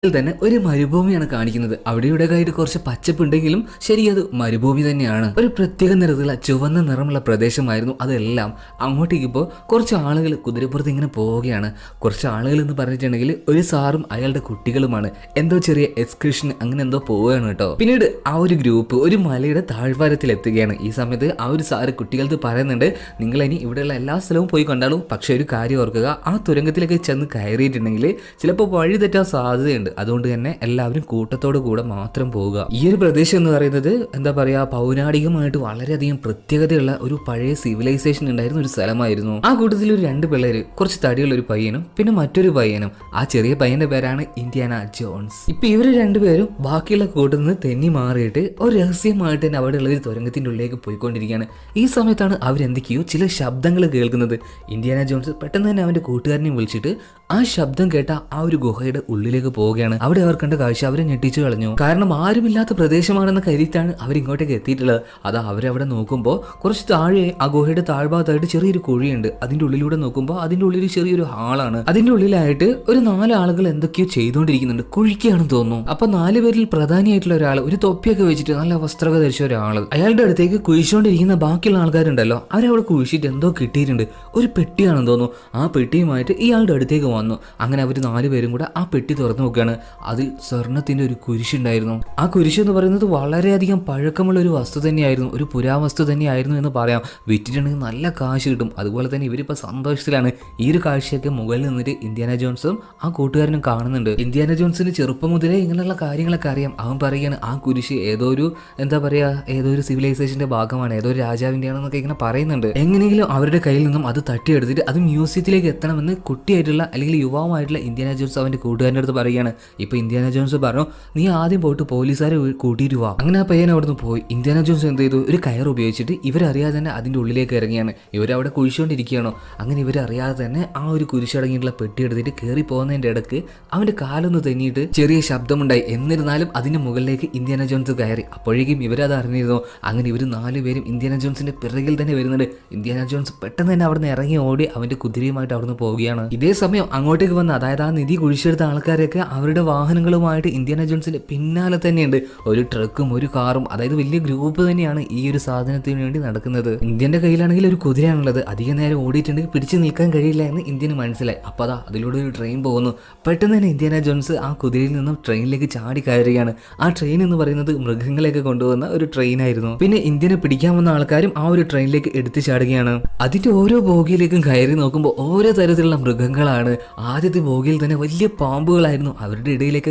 തന്നെ ഒരു മരുഭൂമിയാണ് കാണിക്കുന്നത്. അവിടെ ഇവിടെയായിട്ട് കുറച്ച് പച്ചപ്പുണ്ടെങ്കിലും ശരി, അത് മരുഭൂമി തന്നെയാണ്. ഒരു പ്രത്യേക നിറത്തിലുള്ള ചുവന്ന നിറമുള്ള പ്രദേശമായിരുന്നു അതെല്ലാം. അങ്ങോട്ടേക്ക് ഇപ്പോൾ കുറച്ച് ആളുകൾ കുതിരപ്പുറത്ത് ഇങ്ങനെ പോവുകയാണ്. കുറച്ച് ആളുകൾ എന്ന് പറഞ്ഞിട്ടുണ്ടെങ്കിൽ ഒരു സാറും അയാളുടെ കുട്ടികളുമാണ്. എന്തോ ചെറിയ എക്സ്കർഷൻ അങ്ങനെ എന്തോ പോവുകയാണ് കേട്ടോ. പിന്നീട് ആ ഒരു ഗ്രൂപ്പ് ഒരു മലയുടെ താഴ്വാരത്തിൽ എത്തുകയാണ്. ഈ സമയത്ത് ആ ഒരു സാറ് കുട്ടികൾക്ക് പറയുന്നുണ്ട്, നിങ്ങൾ ഇനി ഇവിടെയുള്ള എല്ലാ സ്ഥലവും പോയി കണ്ടാലും, പക്ഷെ ഒരു കാര്യം ഓർക്കുക, ആ തുരങ്കത്തിലേക്ക് ചെന്ന് കയറിയിട്ടുണ്ടെങ്കിൽ ചിലപ്പോൾ വഴി തെറ്റാൻ സാധ്യതയുണ്ട്. അതുകൊണ്ട് തന്നെ എല്ലാവരും കൂട്ടത്തോടു കൂടെ മാത്രം പോവുക. ഈ ഒരു പ്രദേശം എന്ന് പറയുന്നത് എന്താ പറയാ, പൗരാണികമായിട്ട് വളരെയധികം പ്രത്യേകതയുള്ള ഒരു പഴയ സിവിലൈസേഷൻ ഉണ്ടായിരുന്ന ഒരു സ്ഥലമായിരുന്നു. ആ കൂട്ടത്തിൽ ഒരു 2 പിള്ളേര്, കുറച്ച് തടിയുള്ള ഒരു പയ്യനും പിന്നെ മറ്റൊരു പയ്യനും. ആ ചെറിയ പയ്യന്റെ പേരാണ് ഇന്ത്യാന ജോൺസ്. ഇപ്പൊ ഇവര് 2 പേരും ബാക്കിയുള്ള കൂട്ടിൽ നിന്ന് തെന്നി മാറിയിട്ട് ഒരു രഹസ്യമായിട്ട് തന്നെ അവിടെയുള്ള ഒരു തുരങ്കത്തിന്റെ ഉള്ളിലേക്ക് പോയിക്കൊണ്ടിരിക്കുകയാണ്. ഈ സമയത്താണ് അവരെന്തൊക്കെയോ ചില ശബ്ദങ്ങൾ കേൾക്കുന്നത്. ഇന്ത്യാന ജോൺസ് പെട്ടെന്ന് തന്നെ അവന്റെ കൂട്ടുകാരനെ വിളിച്ചിട്ട് ആ ശബ്ദം കേട്ട ആ ഒരു ഗുഹയുടെ ഉള്ളിലേക്ക് പോവുകയാണ്. അവിടെ അവർ കണ്ട കാഴ്ച അവരെ ഞെട്ടിച്ചു കളഞ്ഞു. കാരണം ആരുമില്ലാത്ത പ്രദേശമാണെന്ന കരുത്താണ് അവരിങ്ങോട്ടേക്ക് എത്തിയിട്ടുള്ളത്. അതാ അവരവിടെ നോക്കുമ്പോൾ കുറച്ച് താഴെ ആ ഗുഹയുടെ താഴ്ഭാഗത്തായിട്ട് ചെറിയൊരു കുഴിയുണ്ട്. അതിന്റെ ഉള്ളിലൂടെ നോക്കുമ്പോൾ അതിന്റെ ഉള്ളിൽ ചെറിയൊരു ഹാളാണ്. അതിന്റെ ഉള്ളിലായിട്ട് ഒരു 4 ആളുകൾ എന്തൊക്കെയോ ചെയ്തുകൊണ്ടിരിക്കുന്നുണ്ട്. കുഴിക്കുകയാണെന്ന് തോന്നുന്നു. അപ്പൊ 4 പേരിൽ പ്രധാനിയായിട്ടുള്ള ഒരാൾ ഒരു തൊപ്പിയൊക്കെ വെച്ചിട്ട് നല്ല വസ്ത്രമൊക്കെ ധരിച്ച ഒരാൾ, അയാളുടെ അടുത്തേക്ക് കുഴിച്ചുകൊണ്ടിരിക്കുന്ന ബാക്കിയുള്ള ആൾക്കാരുണ്ടല്ലോ, അവരവിടെ കുഴിച്ചിട്ട് എന്തോ കിട്ടിയിട്ടുണ്ട്. ഒരു പെട്ടിയാണെന്ന് തോന്നുന്നു. ആ പെട്ടിയുമായിട്ട് ഇയാളുടെ അടുത്തേക്ക് വന്നു. അങ്ങനെ അവർ 4 പേരും കൂടെ ആ പെട്ടി തുറന്നു നോക്കുകയാണ്. അതിൽ സ്വർണത്തിന്റെ ഒരു കുരിശുണ്ടായിരുന്നു. ആ കുരിശ് എന്ന് പറയുന്നത് വളരെയധികം പഴക്കമുള്ള ഒരു വസ്തു തന്നെയായിരുന്നു, ഒരു പുരാവസ്തു തന്നെയായിരുന്നു എന്ന് പറയാം. വിറ്റിട്ടുണ്ടെങ്കിൽ നല്ല കാശ് കിട്ടും. അതുപോലെ തന്നെ ഇവരിപ്പോൾ സന്തോഷത്തിലാണ്. ഈ ഒരു കാഴ്ചയൊക്കെ മുകളിൽ നിന്നിട്ട് ഇന്ത്യാന ജോൺസും ആ കൂട്ടുകാരനും കാണുന്നുണ്ട്. ഇന്ത്യാന ജോൺസിന് ചെറുപ്പം മുതലേ ഇങ്ങനെയുള്ള കാര്യങ്ങളൊക്കെ അറിയാം. അവൻ പറയുകയാണ്, ആ കുരിശ് ഏതോ ഒരു എന്താ പറയാ, ഏതോ ഒരു സിവിലൈസേഷന്റെ ഭാഗമാണ്, ഏതോ ഒരു രാജാവിന്റെ ആണെന്നൊക്കെ ഇങ്ങനെ പറയുന്നുണ്ട്. എങ്ങനെയെങ്കിലും അവരുടെ കയ്യിൽ നിന്നും അത് തട്ടിയെടുത്തിട്ട് അത് മ്യൂസിയത്തിലേക്ക് എത്തണമെന്ന് കുട്ടിയായിട്ടുള്ള അല്ലെങ്കിൽ യുവാവായിട്ടുള്ള ഇന്ത്യാന ജോൺസ് അവന്റെ കൂട്ടുകാരൻ്റെ അടുത്ത് പറയുകയാണ്. ഇപ്പൊ ഇന്ത്യാന ജോൺസ് പറഞ്ഞു, നീ ആദ്യം പോയിട്ട് പോലീസുകാരെ കൂട്ടിയിട്ട് വാ. അങ്ങനെ ആ പയ്യൻ അവിടുന്ന് പോയി. ഇന്ത്യാന ജോൺസ് എന്ത് ചെയ്തു, ഒരു കയർ ഉപയോഗിച്ചിട്ട് ഇവരറിയാതെ തന്നെ അതിന്റെ ഉള്ളിലേക്ക് ഇറങ്ങിയാണ്. ഇവരവിടെ കുഴിച്ചുകൊണ്ടിരിക്കുകയാണോ. അങ്ങനെ ഇവരറിയാതെ തന്നെ ആ ഒരു കുരിശടങ്ങിയിട്ടുള്ള പെട്ടി എടുത്തിട്ട് കയറി പോകുന്നതിന്റെ ഇടക്ക് അവന്റെ കാലൊന്ന് തെന്നിയിട്ട് ചെറിയ ശബ്ദമുണ്ടായി. എന്നിരുന്നാലും അതിന്റെ മുകളിലേക്ക് ഇന്ത്യാന ജോൺസ് കയറി. അപ്പോഴേക്കും ഇവരത് അറിഞ്ഞിരുന്നു. അങ്ങനെ ഇവർ 4 പേരും ഇന്ത്യാന ജോൺസിന്റെ പിറകിൽ തന്നെ വരുന്നുണ്ട്. ഇന്ത്യാന ജോൺസ് പെട്ടെന്ന് തന്നെ അവിടുന്ന് ഇറങ്ങി ഓടി അവന്റെ കുതിരയുമായിട്ട് അവിടുന്ന് പോവുകയാണ്. ഇതേ സമയം അങ്ങോട്ടേക്ക് വന്ന, അതായത് ആ നിധി കുഴിച്ചെടുത്ത ആൾക്കാരൊക്കെ അവരുടെ വാഹനങ്ങളുമായിട്ട് ഇന്ത്യാന ജോൺസിന്റെ പിന്നാലെ തന്നെയുണ്ട്. ഒരു ട്രക്കും ഒരു കാറും, അതായത് വലിയ ഗ്രൂപ്പ് തന്നെയാണ് ഈ ഒരു സാധനത്തിന് വേണ്ടി നടക്കുന്നത്. ഇന്ത്യന്റെ കയ്യിലാണെങ്കിൽ ഒരു കുതിരയാണുള്ളത്. അധികം നേരം ഓടിയിട്ടുണ്ടെങ്കിൽ പിടിച്ചു നിൽക്കാൻ കഴിയില്ല എന്ന് ഇന്ത്യന് മനസ്സിലായി. അപ്പൊ അതാ അതിലൂടെ ഒരു ട്രെയിൻ പോകുന്നു. പെട്ടെന്ന് തന്നെ ഇന്ത്യാന ജോൺസ് ആ കുതിരയിൽ നിന്നും ട്രെയിനിലേക്ക് ചാടി കയറുകയാണ്. ആ ട്രെയിൻ എന്ന് പറയുന്നത് മൃഗങ്ങളെയൊക്കെ കൊണ്ടുപോകുന്ന ഒരു ട്രെയിൻ ആയിരുന്നു. പിന്നെ ഇന്ത്യനെ പിടിക്കാൻ വന്ന ആൾക്കാരും ആ ഒരു ട്രെയിനിലേക്ക് എടുത്തു ചാടുകയാണ്. അതിന്റെ ഓരോ ബോഗിയിലേക്കും കയറി നോക്കുമ്പോൾ ഓരോ തരത്തിലുള്ള മൃഗങ്ങളാണ്. ആദ്യത്തെ ബോഗിയിൽ തന്നെ വലിയ പാമ്പുകളായിരുന്നു. അവരുടെ ഇടയിലേക്ക്